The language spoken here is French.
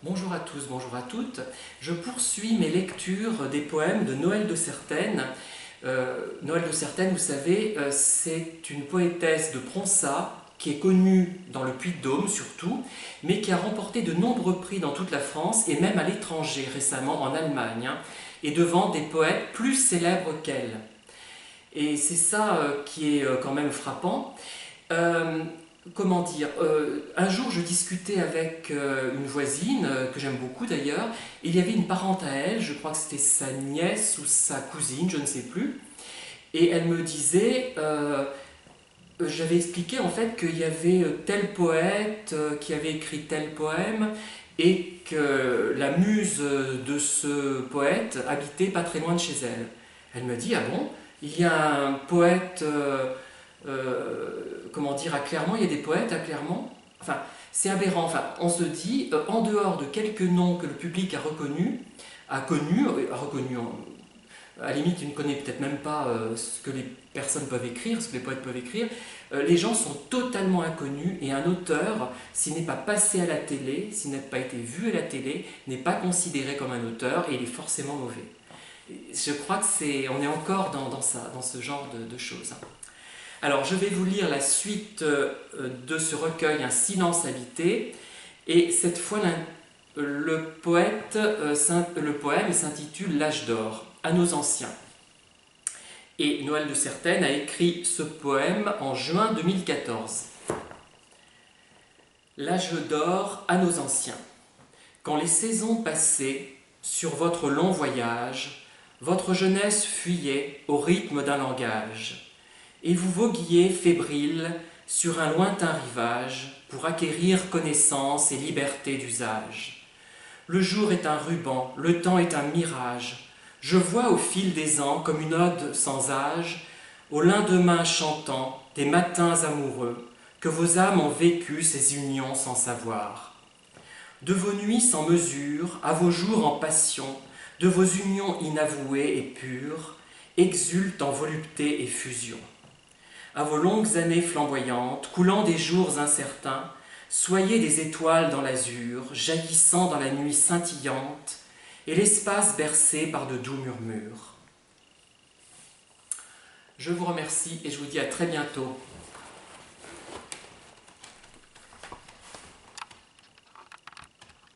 Bonjour à tous, bonjour à toutes. Je poursuis mes lectures des poèmes de Noël de Certaine. Noël de Certaine, vous savez, c'est une poétesse de Pronsat qui est connue dans le Puy-de-Dôme surtout, mais qui a remporté de nombreux prix dans toute la France et même à l'étranger récemment en Allemagne, et devant des poètes plus célèbres qu'elle. Et c'est ça qui est quand même frappant. Euh, Comment dire, un jour je discutais avec une voisine, que j'aime beaucoup d'ailleurs, et il y avait une parente à elle, je crois que c'était sa nièce ou sa cousine, je ne sais plus, et elle me disait, j'avais expliqué en fait qu'il y avait tel poète qui avait écrit tel poème, et que la muse de ce poète habitait pas très loin de chez elle. Elle me dit, ah bon, il y a un poète comment dire, à Clermont, il y a des poètes à Clermont. Enfin, c'est aberrant. Enfin, on se dit, en dehors de quelques noms que le public a reconnus, à la limite, il ne connaît peut-être même pas ce que les personnes peuvent écrire, ce que les poètes peuvent écrire, les gens sont totalement inconnus et un auteur, s'il n'est pas passé à la télé, s'il n'a pas été vu à la télé, n'est pas considéré comme un auteur et il est forcément mauvais. Je crois que on est encore dans ce genre de choses. Alors, je vais vous lire la suite de ce recueil, Un silence habité, et cette fois, le poème s'intitule L'âge d'or, à nos anciens. Et Noël de Certaine a écrit ce poème en juin 2014. L'âge d'or à nos anciens. Quand les saisons passaient sur votre long voyage, votre jeunesse fuyait au rythme d'un langage. Et vous voguiez fébrile sur un lointain rivage pour acquérir connaissance et liberté d'usage. Le jour est un ruban, le temps est un mirage. Je vois au fil des ans comme une ode sans âge, au lendemain chantant des matins amoureux, que vos âmes ont vécu ces unions sans savoir. De vos nuits sans mesure, à vos jours en passion, de vos unions inavouées et pures, exultent en volupté et fusion. À vos longues années flamboyantes, coulant des jours incertains, soyez des étoiles dans l'azur, jaillissant dans la nuit scintillante, et l'espace bercé par de doux murmures. Je vous remercie et je vous dis à très bientôt.